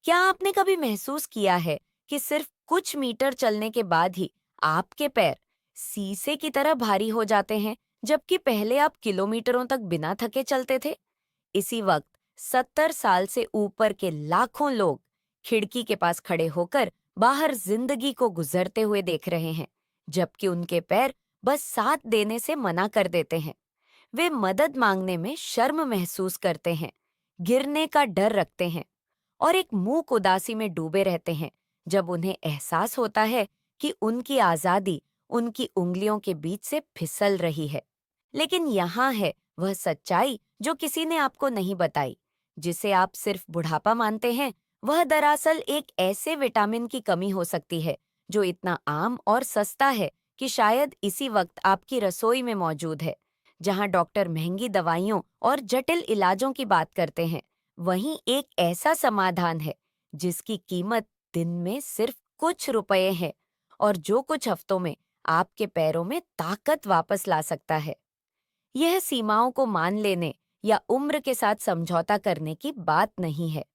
क्या आपने कभी महसूस किया है कि सिर्फ कुछ मीटर चलने के बाद ही आपके पैर शीशे की तरह भारी हो जाते हैं, जबकि पहले आप किलोमीटरों तक बिना थके चलते थे? इसी वक्त 70 साल से ऊपर के लाखों लोग खिड़की के पास खड़े होकर बाहर जिंदगी को गुजरते हुए देख रहे हैं, जबकि उनके पैर बस साथ देने से मना कर देते हैं। वे मदद मांगने में शर्म महसूस करते हैं, गिरने का डर रखते हैं और एक मूक उदासी में डूबे रहते हैं जब उन्हें एहसास होता है कि उनकी आजादी उनकी उंगलियों के बीच से फिसल रही है। लेकिन यहाँ है वह सच्चाई जो किसी ने आपको नहीं बताई। जिसे आप सिर्फ बुढ़ापा मानते हैं, वह दरअसल एक ऐसे विटामिन की कमी हो सकती है जो इतना आम और सस्ता है कि शायद इसी वक्त आपकी रसोई में मौजूद है। जहाँ डॉक्टर महंगी दवाइयों और जटिल इलाजों की बात करते हैं, वहीं एक ऐसा समाधान है जिसकी कीमत दिन में सिर्फ कुछ रुपए है और जो कुछ हफ्तों में आपके पैरों में ताकत वापस ला सकता है। यह सीमाओं को मान लेने या उम्र के साथ समझौता करने की बात नहीं है।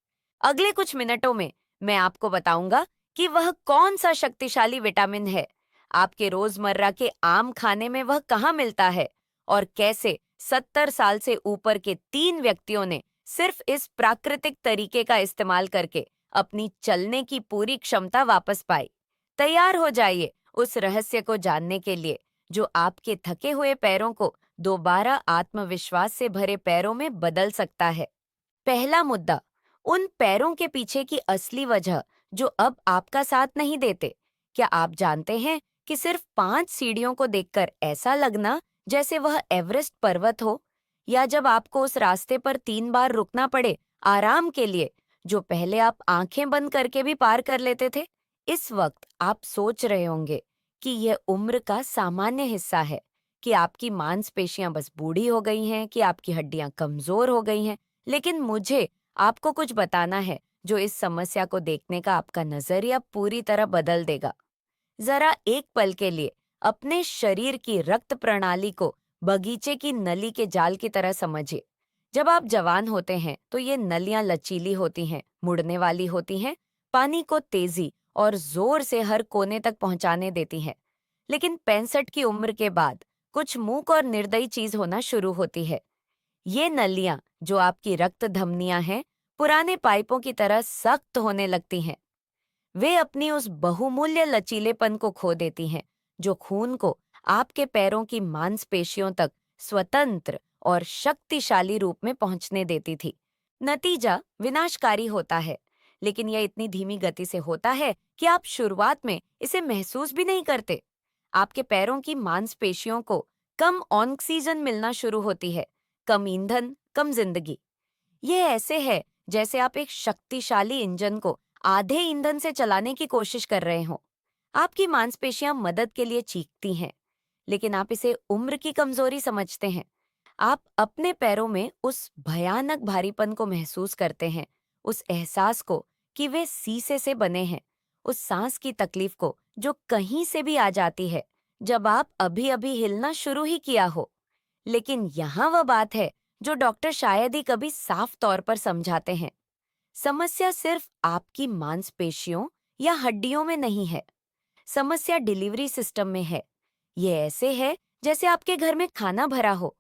अगले कुछ मिनटों में मैं आपको बताऊंगा कि वह कौन सा शक्तिशाली विटामिन है, आपके रोजमर्रा के आम खाने में वह कहाँ मिलता है और कैसे 70 साल से ऊपर के 3 व्यक्तियों ने सिर्फ इस प्राकृतिक तरीके का इस्तेमाल करके अपनी चलने की पूरी क्षमता वापस पाई। तैयार हो जाइए उस रहस्य को जानने के लिए जो आपके थके हुए पैरों को दोबारा आत्मविश्वास से भरे पैरों में बदल सकता है। पहला मुद्दा, उन पैरों के पीछे की असली वजह जो अब आपका साथ नहीं देते। क्या आप जानते हैं कि सिर्फ 5 सीढ़ियों को देखकर ऐसा लगना जैसे वह एवरेस्ट पर्वत हो, या जब आपको उस रास्ते पर 3 बार रुकना पड़े आराम के लिए, जो पहले आप आंखें बंद करके भी पार कर लेते थे। इस वक्त आप सोच रहे होंगे कि यह उम्र का सामान्य हिस्सा है, कि आपकी मांसपेशियां बस बूढ़ी हो गई हैं, कि आपकी हड्डियां कमजोर हो गई हैं। लेकिन मुझे आपको कुछ बताना है जो इस समस्या को देखने का आपका नजरिया पूरी तरह बदल देगा। जरा एक पल के लिए अपने शरीर की रक्त प्रणाली को बगीचे की नली के जाल की तरह समझिए। जब आप जवान होते हैं तो ये नलियां लचीली होती हैं, मुड़ने वाली होती हैं, पानी को तेजी और जोर से हर कोने तक पहुंचाने देती हैं। लेकिन 65 की उम्र के बाद कुछ मूक और निर्दयी चीज होना शुरू होती है। ये नलियां, जो आपकी रक्त धमनियां हैं, पुराने पाइपों की तरह सख्त होने लगती हैं। वे अपनी उस बहुमूल्य लचीलेपन को खो देती हैं जो खून को आपके पैरों की मांसपेशियों तक स्वतंत्र और शक्तिशाली रूप में पहुंचने देती थी। नतीजा विनाशकारी होता है, लेकिन यह इतनी धीमी गति से होता है कि आप शुरुआत में इसे महसूस भी नहीं करते। आपके पैरों की मांसपेशियों को कम ऑक्सीजन मिलना शुरू होती है, कम ईंधन, कम जिंदगी। ये ऐसे है जैसे आप एक शक्तिशाली इंजन को आधे ईंधन से चलाने की कोशिश कर रहे हो। आपकी मांसपेशियां मदद के लिए चीखती हैं, लेकिन आप इसे उम्र की कमजोरी समझते हैं। आप अपने पैरों में उस भयानक भारीपन को महसूस करते हैं, उस एहसास को कि वे शीशे से बने हैं, उस सांस की तकलीफ को जो कहीं से भी आ जाती है जब आप अभी अभी हिलना शुरू ही किया हो। लेकिन यहाँ वह बात है जो डॉक्टर शायद ही कभी साफ तौर पर समझाते हैं। समस्या सिर्फ आपकी मांसपेशियों या हड्डियों में नहीं है। समस्या डिलीवरी सिस्टम में है। ये ऐसे है जैसे आपके घर में खाना भरा हो,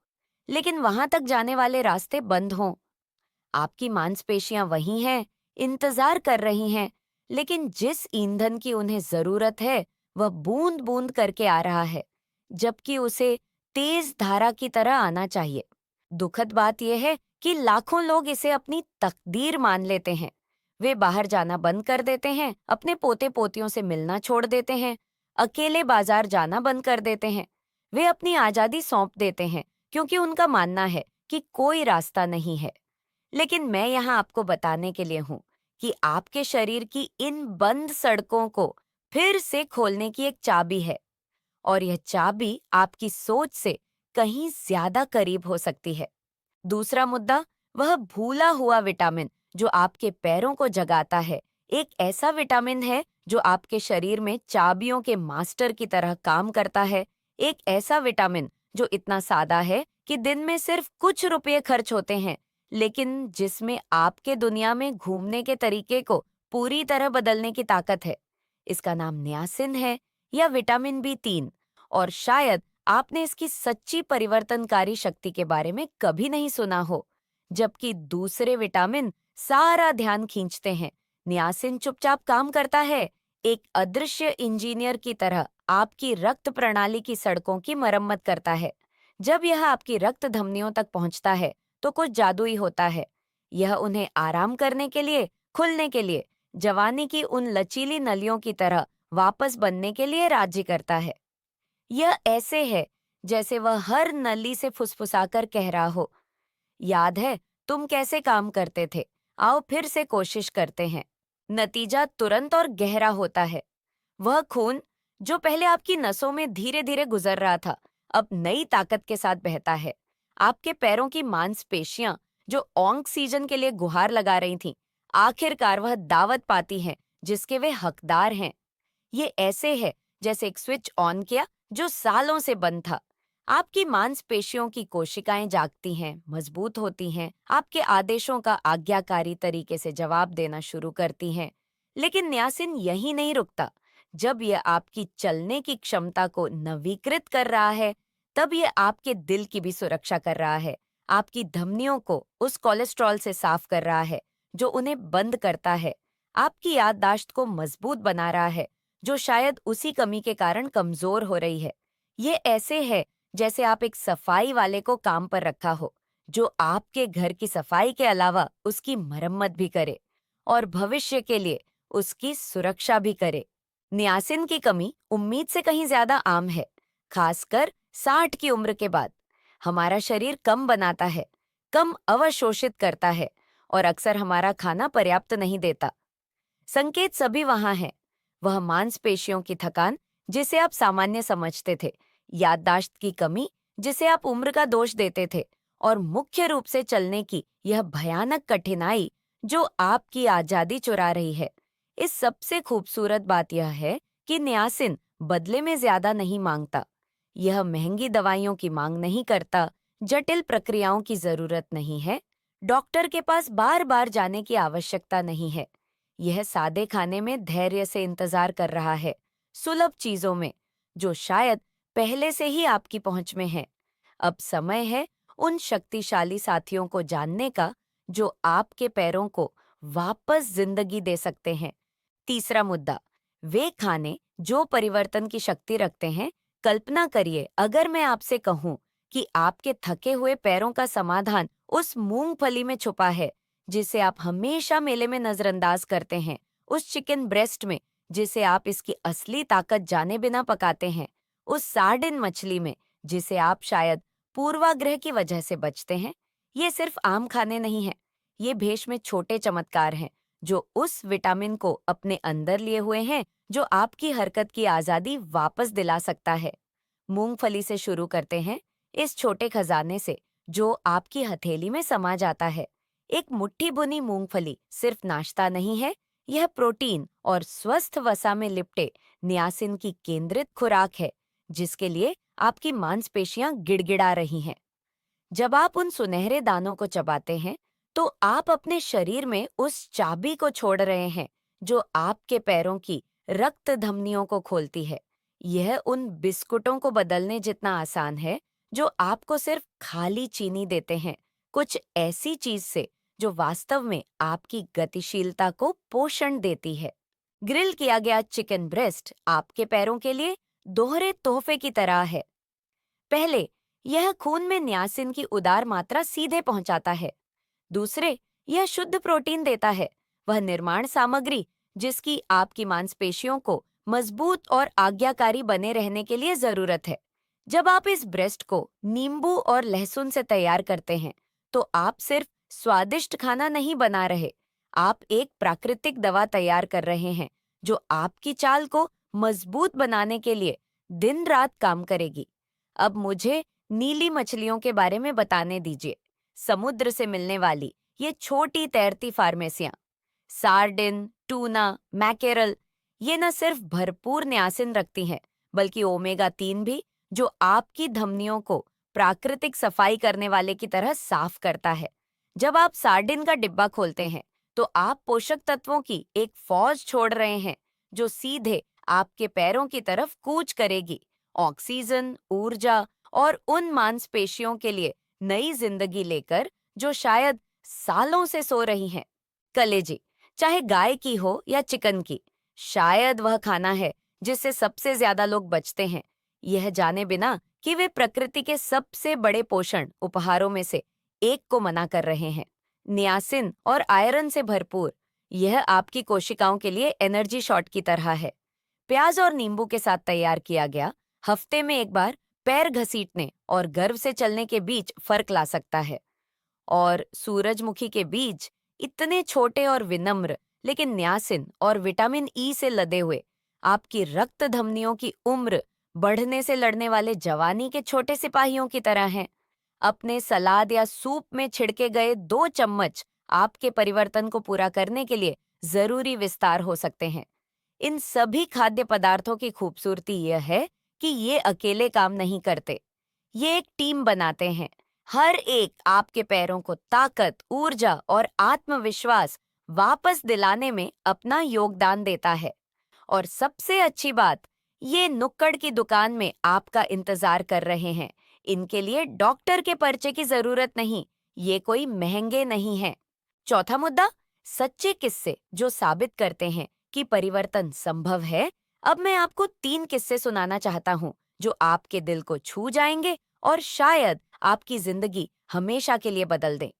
लेकिन वहां तक जाने वाले रास्ते बंद हों। आपकी मांसपेशियां वही हैं, इंतजार कर रही हैं, लेकिन जिस ईंधन की उन्हें जरूरत है वह बूंद बूंद करके आ रहा है, जबकि उसे तेज धारा की तरह आना चाहिए। दुखद बात यह है कि लाखों लोग इसे अपनी तकदीर मान लेते हैं। वे बाहर जाना बंद कर देते हैं, अपने पोते पोतियों से मिलना छोड़ देते हैं, अकेले बाजार जाना बंद कर देते हैं। वे अपनी आजादी सौंप देते हैं क्योंकि उनका मानना है कि कोई रास्ता नहीं है। लेकिन मैं यहाँ आपको बताने के लिए हूँ कि आपके शरीर की इन बंद सड़कों को फिर से खोलने की एक चाबी है, और यह चाबी आपकी सोच से कहीं ज्यादा करीब हो सकती है। दूसरा मुद्दा, वह भूला हुआ विटामिन जो आपके पैरों को जगाता है। एक ऐसा विटामिन है जो आपके शरीर में चाबियों के मास्टर की तरह काम करता है। एक ऐसा विटामिन जो इतना सादा है कि दिन में सिर्फ कुछ रुपये खर्च होते हैं, लेकिन जिसमें आपके दुनिया में घूमने के तरीके को पूरी तरह बदलने की ताकत है। इसका नाम नियासिन है या विटामिन बी 3, और शायद आपने इसकी सच्ची परिवर्तनकारी शक्ति के बारे में कभी नहीं सुना हो। जबकि दूसरे विटामिन सारा ध्यान खींचते हैं, नियासिन चुपचाप काम करता है, एक अदृश्य इंजीनियर की तरह आपकी रक्त प्रणाली की सड़कों की मरम्मत करता है। जब यह आपकी रक्त धमनियों तक पहुंचता है तो कुछ जादुई होता है। यह उन्हें आराम करने के लिए, खुलने के लिए, जवानी की उन लचीली नलियों की तरह वापस बनने के लिए राजी करता है। यह ऐसे है जैसे वह हर नली से फुसफुसाकर कह रहा हो, याद है तुम कैसे काम करते थे, आओ फिर से कोशिश करते हैं। नतीजा तुरंत और गहरा होता है। वह खून जो पहले आपकी नसों में धीरे धीरे गुजर रहा था, अब नई ताकत के साथ बहता है। आपके पैरों की मांसपेशियां जो ऑक्सीजन के लिए गुहार लगा रही थीं, आखिरकार वह दावत पाती हैं जिसके वे हकदार हैं। ये ऐसे है जैसे एक स्विच ऑन किया जो सालों से बंद था। आपकी मांसपेशियों की कोशिकाएं जागती हैं, मजबूत होती हैं, आपके आदेशों का आज्ञाकारी तरीके से जवाब देना शुरू करती हैं। लेकिन नियासिन यही नहीं रुकता। जब यह आपकी चलने की क्षमता को नवीकृत कर रहा है, तब यह आपके दिल की भी सुरक्षा कर रहा है। आपकी धमनियों को उस कोलेस्ट्रॉल से साफ कर रहा है जो उन्हें बंद करता है। आपकी याददाश्त को मजबूत बना रहा है जो शायद उसी कमी के कारण कमजोर हो रही है। ये ऐसे है जैसे आप एक सफाई वाले को काम पर रखा हो, जो आपके घर की सफाई के अलावा उसकी मरम्मत भी करे और भविष्य के लिए उसकी सुरक्षा भी करे। नियासिन की कमी उम्मीद से कहीं ज्यादा आम है, खासकर 60 की उम्र के बाद। हमारा शरीर कम बनाता है, कम अवशोषित करता है और अक्सर हमारा खाना पर्याप्त नहीं देता। संकेत सभी वहां हैं। वह मांसपेशियों की थकान जिसे आप सामान्य समझते थे, याददाश्त की कमी जिसे आप उम्र का दोष देते थे, और मुख्य रूप से चलने की यह भयानक कठिनाई जो आपकी आजादी चुरा रही है। इस सबसे खूबसूरत बात यह है कि नियासिन बदले में ज्यादा नहीं मांगता। यह महंगी दवाइयों की मांग नहीं करता, जटिल प्रक्रियाओं की जरूरत नहीं है, डॉक्टर के पास बार बार जाने की आवश्यकता नहीं है। यह सादे खाने में धैर्य से इंतजार कर रहा है, सुलभ चीजों में जो शायद पहले से ही आपकी पहुंच में है। अब समय है उन शक्तिशाली साथियों को जानने का जो आपके पैरों को वापस जिंदगी दे सकते हैं। तीसरा मुद्दा, वे खाने जो परिवर्तन की शक्ति रखते हैं। कल्पना करिए अगर मैं आपसे कहूं कि आपके थके हुए पैरों का समाधान उस मूंगफली में छुपा है जिसे आप हमेशा मेले में नजरअंदाज करते हैं, उस चिकन ब्रेस्ट में जिसे आप इसकी असली ताकत जाने बिना पकाते हैं, उस सार्डिन मछली में जिसे आप शायद पूर्वाग्रह की वजह से बचते हैं। ये सिर्फ आम खाने नहीं हैं, ये भेष में छोटे चमत्कार हैं जो उस विटामिन को अपने अंदर लिए हुए हैं जो आपकी हरकत की आजादी वापस दिला सकता है। मूंगफली से शुरू करते हैं, इस छोटे खजाने से जो आपकी हथेली में समा जाता है। एक मुट्ठी भुनी मूंगफली सिर्फ नाश्ता नहीं है, यह प्रोटीन और स्वस्थ वसा में लिपटे नियासिन की केंद्रित खुराक है जिसके लिए आपकी मांसपेशियां गिड़गिड़ा रही हैं। जब आप उन सुनहरे दानों को चबाते हैं, तो आप अपने शरीर में उस चाबी को छोड़ रहे हैं जो आपके पैरों की रक्त धमनियों को खोलती है। यह उन बिस्कुटों को बदलने जितना आसान है जो आपको सिर्फ खाली चीनी देते हैं, कुछ ऐसी चीज से जो वास्तव में आपकी गतिशीलता को पोषण देती है। ग्रिल किया गया चिकन ब्रेस्ट आपके पैरों के लिए दोहरे तोहफे की तरह है। पहले, यह खून में नियासिन की उदार मात्रा सीधे पहुंचाता है। दूसरे, यह शुद्ध प्रोटीन देता है, वह निर्माण सामग्री जिसकी आपकी मांसपेशियों को मजबूत और आज्ञाकारी बने रहने के लिए जरूरत है। जब आप इस ब्रेस्ट को नींबू और लहसुन से तैयार करते हैं, तो आप सिर्फ स्वादिष्ट खाना नहीं बना रहे, आप एक प्राकृतिक दवा तैयार कर रहे हैं जो आपकी चाल को मजबूत बनाने के लिए दिन रात काम करेगी। अब मुझे नीली मछलियों के बारे में बताने दीजिए। समुद्र से मिलने वाली ये छोटी तैरती फार्मेसियां, सार्डिन, टूना, मैकेरल, ये न सिर्फ भरपूर नियासिन रखती हैं, बल्कि ओमेगा 3 भी, जो आपकी धमनियों को प्राकृतिक सफाई करने वाले की तरह साफ करता है। जब आप सार्डिन का डिब्बा खोलते हैं, तो आप पोषक तत्वों की एक फौज छोड़ रहे हैं जो सीधे आपके पैरों की तरफ कूच करेगी, ऑक्सीजन, ऊर्जा और उन मांसपेशियों के लिए नई जिंदगी लेकर जो शायद सालों से सो रही हैं। कलेजी, चाहे गाय की हो या चिकन की, शायद वह खाना है जिससे सबसे ज्यादा लोग बचते हैं, यह जाने बिना कि वे प्रकृति के सबसे बड़े पोषण उपहारों में से एक को मना कर रहे हैं। नियासिन और आयरन से भरपूर, यह आपकी कोशिकाओं के लिए एनर्जी शॉट की तरह है। प्याज और नींबू के साथ तैयार किया गया, हफ्ते में एक बार पैर घसीटने और गर्व से चलने के बीच फर्क ला सकता है। और सूरजमुखी के बीज इतने छोटे और विनम्र, लेकिन न्यासिन और विटामिन ई से लदे हुए, आपकी रक्त धमनियों की उम्र बढ़ने से लड़ने वाले जवानी के छोटे सिपाहियों की तरह हैं। अपने सलाद या सूप में छिड़के गए 2 चम्मच आपके परिवर्तन को पूरा करने के लिए जरूरी विस्तार हो सकते हैं। इन सभी खाद्य पदार्थों की खूबसूरती यह है कि ये अकेले काम नहीं करते, ये एक टीम बनाते हैं। हर एक आपके पैरों को ताकत, ऊर्जा और आत्मविश्वास वापस दिलाने में अपना योगदान देता है। और सबसे अच्छी बात, ये नुक्कड़ की दुकान में आपका इंतजार कर रहे हैं। इनके लिए डॉक्टर के पर्चे की जरूरत नहीं, ये कोई महंगे नहीं हैं। चौथा मुद्दा, सच्चे किस्से जो साबित करते हैं कि परिवर्तन संभव है। अब मैं आपको 3 किस्से सुनाना चाहता हूँ जो आपके दिल को छू जाएंगे और शायद आपकी जिंदगी हमेशा के लिए बदल दें।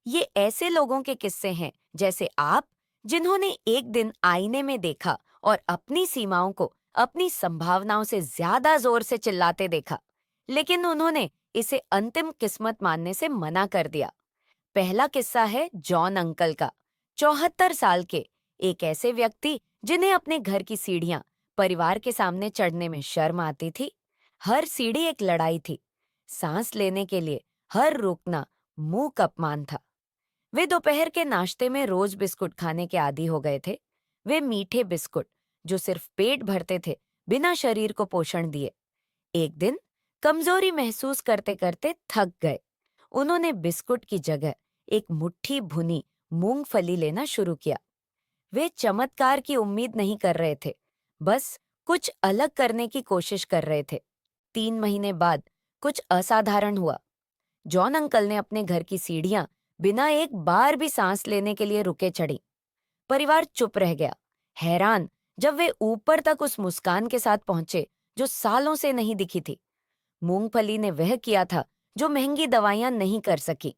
ये ऐसे लोगों के किस्से हैं जैसे आप, जिन्होंने एक दिन आईने में देखा और अपनी सीमाओं को अपनी संभावनाओं से ज्यादा जोर से चिल्लाते देखा, लेकिन उन्होंने इसे अंतिम किस्मत मानने से मना कर दिया। पहला किस्सा है जॉन अंकल का। 74 साल के एक ऐसे व्यक्ति जिन्हें अपने घर की सीढ़ियां परिवार के सामने चढ़ने में शर्म आती थी। हर सीढ़ी एक लड़ाई थी। सांस लेने के लिए हर रुकना मूक अपमान था। वे दोपहर के नाश्ते में रोज बिस्कुट खाने के आदी हो गए थे। वे मीठे बिस्कुट जो सिर्फ पेट भरते थे, बिना शरीर को पोषण दिए। एक दिन कमजोरी महसूस करते करते थक गए। उन्होंने बिस्कुट की जगह एक मुट्ठी भुनी मूंगफली लेना शुरू किया। वे चमत्कार की उम्मीद नहीं कर रहे थे, बस कुछ अलग करने की कोशिश कर रहे थे। 3 महीने बाद कुछ असाधारण हुआ। जॉन अंकल ने अपने घर की सीढ़ियां बिना एक बार भी सांस लेने के लिए रुके चढ़ी। परिवार चुप रह गया, हैरान, जब वे ऊपर तक उस मुस्कान के साथ पहुंचे जो सालों से नहीं दिखी थी। मूंगफली ने वह किया था जो महंगी दवाइयां नहीं कर सकी,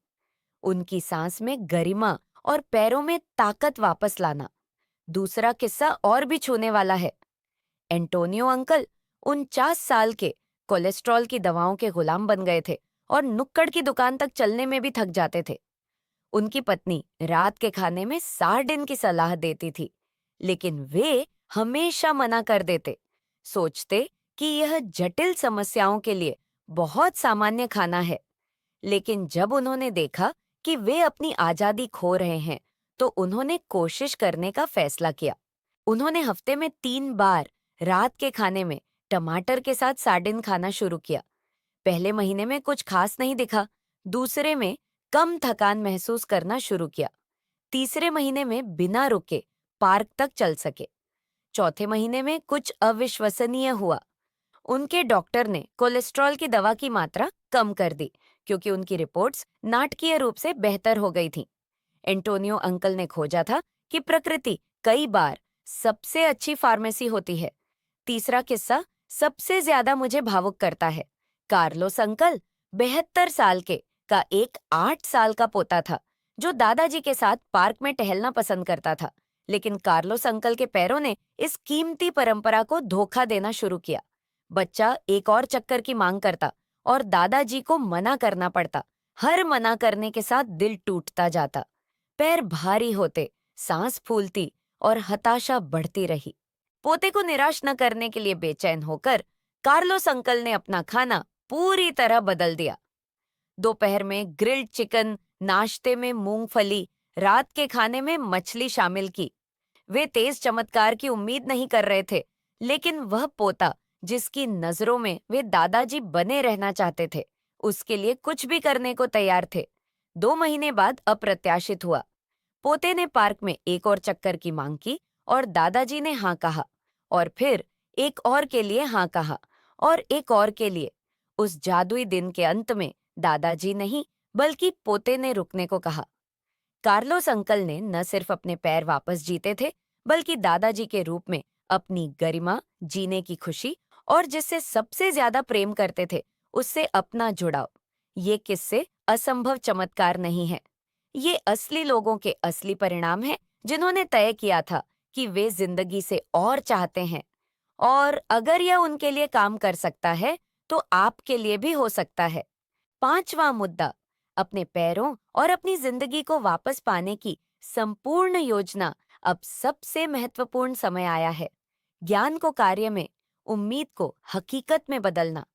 उनकी सांस में गरिमा और पैरों में ताकत वापस लाना। दूसरा किस्सा और भी छूने वाला है। एंटोनियो अंकल 49 साल के कोलेस्ट्रॉल की दवाओं के गुलाम बन गए थे और नुक्कड़ की दुकान तक चलने में भी थक जाते थे। उनकी पत्नी रात के खाने में सार्डिन की सलाह देती थी, लेकिन वे हमेशा मना कर देते, सोचते कि यह जटिल समस्याओं के लिए बहुत सामान्य खाना है। लेकिन जब उन्होंने देखा कि वे अपनी आजादी खो रहे हैं, तो उन्होंने कोशिश करने का फैसला किया। उन्होंने हफ्ते में 3 बार रात के खाने में टमाटर के साथ सार्डिन खाना शुरू किया। पहले महीने में कुछ खास नहीं दिखा, दूसरे में कम थकान महसूस करना शुरू किया, तीसरे महीने में बिना रुके पार्क तक चल सके, चौथे महीने में कुछ अविश्वसनीय हुआ। उनके डॉक्टर ने कोलेस्ट्रॉल की दवा की मात्रा कम कर दी क्योंकि उनकी रिपोर्ट्स नाटकीय रूप से बेहतर हो गई थीं। एंटोनियो अंकल ने खोजा था कि प्रकृति कई बार सबसे अच्छी फार्मेसी होती है। तीसरा किस्सा सबसे ज्यादा मुझे भावुक करता है। कार्लोस अंकल 72 साल के का एक 8 साल का पोता था जो दादाजी के साथ पार्क में टहलना पसंद करता था, लेकिन कार्लोस अंकल के पैरों ने इस कीमती परंपरा को धोखा देना शुरू किया। बच्चा एक और चक्कर की मांग करता और दादाजी को मना करना पड़ता। हर मना करने के साथ दिल टूटता जाता, पैर भारी होते, सांस फूलती और हताशा बढ़ती रही। पोते को निराश न करने के लिए बेचैन होकर कार्लोस अंकल ने अपना खाना पूरी तरह बदल दिया। दोपहर में ग्रिल्ड चिकन, नाश्ते में मूंगफली, रात के खाने में मछली शामिल की। वे तेज चमत्कार की उम्मीद नहीं कर रहे थे, लेकिन वह पोता जिसकी नजरों में वे दादाजी बने रहना चाहते थे, उसके लिए कुछ भी करने को तैयार थे। 2 महीने बाद अप्रत्याशित हुआ। पोते ने पार्क में एक और चक्कर की मांग की और दादाजी ने हाँ कहा और फिर एक और के लिए हाँ कहा और एक और के लिए। उस जादुई दिन के अंत में दादाजी नहीं बल्कि पोते ने रुकने को कहा। कार्लोस अंकल ने न सिर्फ अपने पैर वापस जीते थे बल्कि दादाजी के रूप में अपनी गरिमा, जीने की खुशी और जिससे सबसे ज्यादा प्रेम करते थे उससे अपना जुड़ाव। ये किस्से असंभव चमत्कार नहीं है। ये असली लोगों के असली परिणाम हैं जिन्होंने तय किया था कि वे जिंदगी से और चाहते हैं। और अगर यह उनके लिए काम कर सकता है तो आपके लिए भी हो सकता है। पांचवा मुद्दा, अपने पैरों और अपनी जिंदगी को वापस पाने की संपूर्ण योजना। अब सबसे महत्वपूर्ण समय आया है। ज्ञान को कार्य में, उम्मीद को हकीकत में बदलना।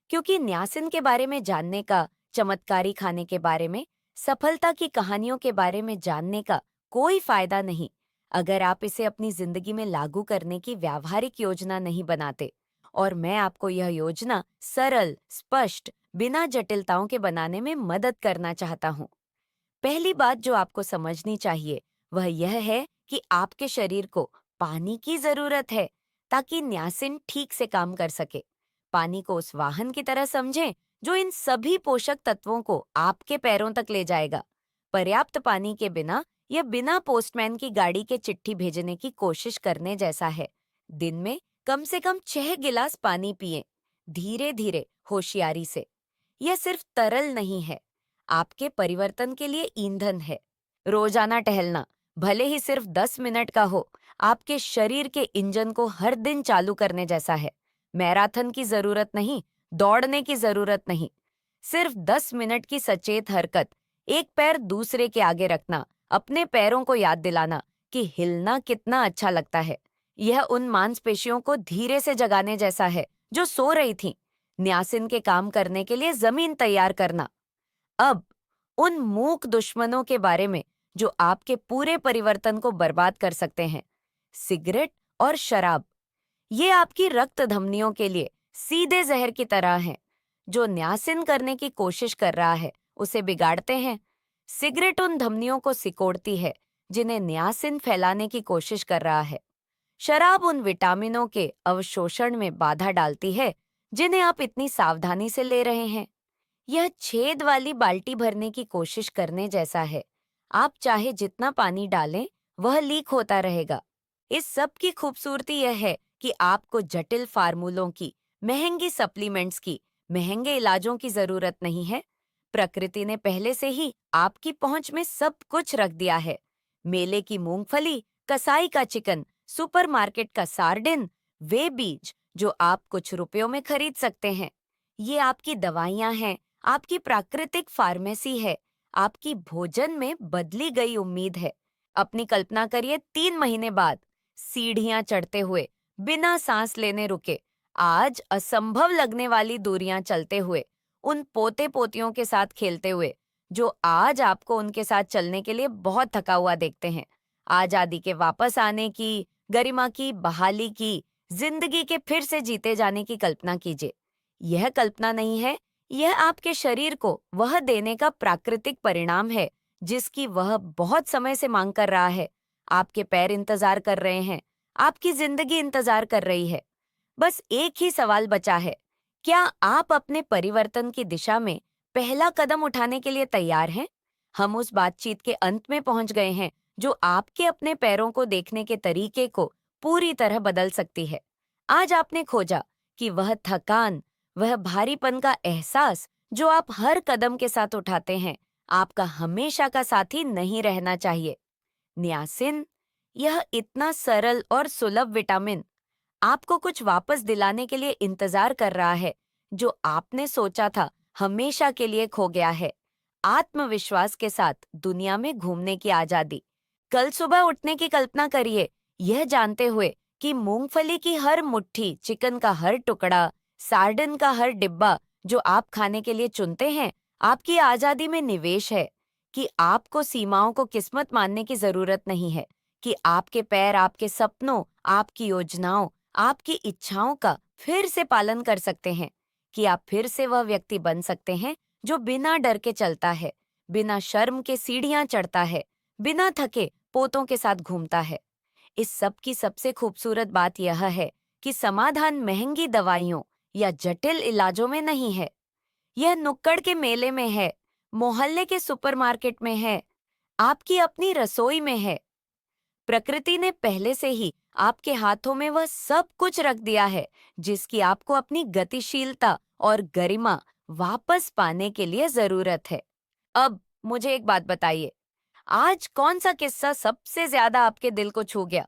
क्योंकि न्यासिन के बारे में जानने का, चमत्कारी खाने के बारे में, सफलता की कहानियों के बारे में जानने का कोई फायदा नहीं अगर आप इसे अपनी जिंदगी में लागू करने की व्यावहारिक योजना नहीं बनाते। और मैं आपको यह योजना सरल, स्पष्ट, बिना जटिलताओं के बनाने में मदद करना चाहता हूँ। पहली बात जो आपको समझनी चाहिए वह यह है कि आपके शरीर को पानी की जरूरत है ताकि न्यासिन ठीक से काम कर सके। पानी को उस वाहन की तरह समझें जो इन सभी पोषक तत्वों को आपके पैरों तक ले जाएगा। पर्याप्त पानी के बिना यह बिना पोस्टमैन की गाड़ी के चिट्ठी भेजने की कोशिश करने जैसा है। दिन में कम से कम 6 गिलास पानी पिएं, धीरे धीरे, होशियारी से। यह सिर्फ तरल नहीं है, आपके परिवर्तन के लिए ईंधन है। रोजाना टहलना, भले ही सिर्फ 10 मिनट का हो, आपके शरीर के इंजन को हर दिन चालू करने जैसा है। मैराथन की जरूरत नहीं, दौड़ने की जरूरत नहीं, सिर्फ 10 मिनट की सचेत हरकत। एक पैर दूसरे के आगे रखना, अपने पैरों को याद दिलाना कि हिलना कितना अच्छा लगता है। यह उन मांसपेशियों को धीरे से जगाने जैसा है जो सो रही थीं। न्यासिन के काम करने के लिए जमीन तैयार करना। अब उन मूक दुश्मनों के बारे में जो आपके पूरे परिवर्तन को बर्बाद कर सकते हैं। सिगरेट और शराब, ये आपकी रक्त धमनियों के लिए सीधे जहर की तरह हैं। जो न्यासिन करने की कोशिश कर रहा है उसे बिगाड़ते हैं। सिगरेट उन धमनियों को सिकोड़ती है जिन्हें न्यासिन फैलाने की कोशिश कर रहा है। शराब उन विटामिनों के अवशोषण में बाधा डालती है जिन्हें आप इतनी सावधानी से ले रहे हैं। यह छेद वाली बाल्टी भरने की कोशिश करने जैसा है। आप चाहे जितना पानी डालें, वह लीक होता रहेगा। इस सब की खूबसूरती यह है कि आपको जटिल फार्मूलों की, महंगी सप्लीमेंट्स की, महंगे इलाजों की जरूरत नहीं है। प्रकृति ने पहले से ही आपकी पहुंच में सब कुछ रख दिया है। मेले की मूंगफली, कसाई का चिकन, सुपरमार्केट का सार्डिन, वे बीज जो आप कुछ रुपयों में खरीद सकते हैं। ये आपकी दवाइयां हैं, आपकी प्राकृतिक फार्मेसी है, आपकी भोजन में बदली गई उम्मीद है। अपनी कल्पना करिए 3 महीने बाद सीढ़ियां चढ़ते हुए, बिना सांस लेने रुके, आज असंभव लगने वाली दूरियां चलते हुए, उन पोते पोतियों के साथ खेलते हुए जो आज आपको उनके साथ चलने के लिए बहुत थका हुआ देखते हैं। आजादी के वापस आने की, गरिमा की बहाली की, जिंदगी के फिर से जीते जाने की कल्पना कीजिए। यह कल्पना नहीं है, यह आपके शरीर को वह देने का प्राकृतिक परिणाम है जिसकी वह बहुत समय से मांग कर रहा है। आपके पैर इंतजार कर रहे हैं, आपकी जिंदगी इंतजार कर रही है। बस एक ही सवाल बचा है, क्या आप अपने परिवर्तन की दिशा में पहला कदम उठाने के लिए तैयार हैं? हम उस बातचीत के अंत में पहुंच गए हैं जो आपके अपने पैरों को देखने के तरीके को पूरी तरह बदल सकती है। आज आपने खोजा कि वह थकान, वह भारीपन का एहसास जो आप हर कदम के साथ उठाते हैं, आपका हमेशा का साथी नहीं रहना चाहिए। न्यासिन, यह इतना सरल और सुलभ विटामिन, आपको कुछ वापस दिलाने के लिए इंतजार कर रहा है जो आपने सोचा था हमेशा के लिए खो गया है। आत्मविश्वास के साथ दुनिया में घूमने की आजादी। कल सुबह उठने की कल्पना करिए, यह जानते हुए कि मूंगफली की हर मुट्ठी, चिकन का हर टुकड़ा, सार्डिन का हर डिब्बा जो आप खाने के लिए चुनते हैं, आपकी आजादी में निवेश है। कि आपको सीमाओं को किस्मत मानने की जरूरत नहीं है। कि आपके पैर आपके सपनों, आपकी योजनाओं, आपकी इच्छाओं का फिर से पालन कर सकते हैं। कि आप फिर से वह व्यक्ति बन सकते हैं जो बिना डर के चलता है, बिना शर्म के सीढ़ियां चढ़ता है, बिना थके पोतों के साथ घूमता है। इस सब की सबसे खूबसूरत बात यह है कि समाधान महंगी दवाइयों या जटिल इलाजों में नहीं है। यह नुक्कड़ के मेले में है, मोहल्ले के सुपरमार्केट में है, आपकी अपनी रसोई में है। प्रकृति ने पहले से ही आपके हाथों में वह सब कुछ रख दिया है जिसकी आपको अपनी गतिशीलता और गरिमा वापस पाने के लिए जरूरत है। अब मुझे एक बात बताइए, आज कौन सा किस्सा सबसे ज्यादा आपके दिल को छू गया?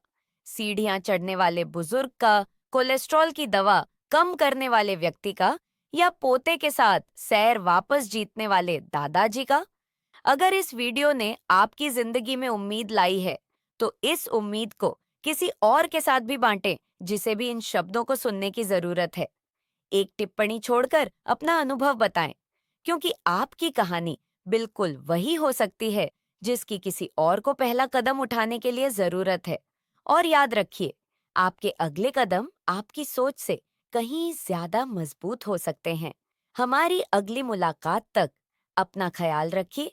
सीढ़ियां चढ़ने वाले बुजुर्ग का, कोलेस्ट्रॉल की दवा कम करने वाले व्यक्ति का, या पोते के साथ सैर वापस जीतने वाले दादाजी का? अगर इस वीडियो ने आपकी जिंदगी में उम्मीद लाई है, तो इस उम्मीद को किसी और के साथ भी बांटें जिसे भी इन शब्दों को सुनने की जरूरत है। एक टिप्पणी छोड़कर अपना अनुभव बताएं, क्योंकि आपकी कहानी बिल्कुल वही हो सकती है जिसकी किसी और को पहला कदम उठाने के लिए जरूरत है। और याद रखिए, आपके अगले कदम आपकी सोच से कहीं ज्यादा मजबूत हो सकते हैं। हमारी अगली मुलाकात तक अपना ख्याल रखिए।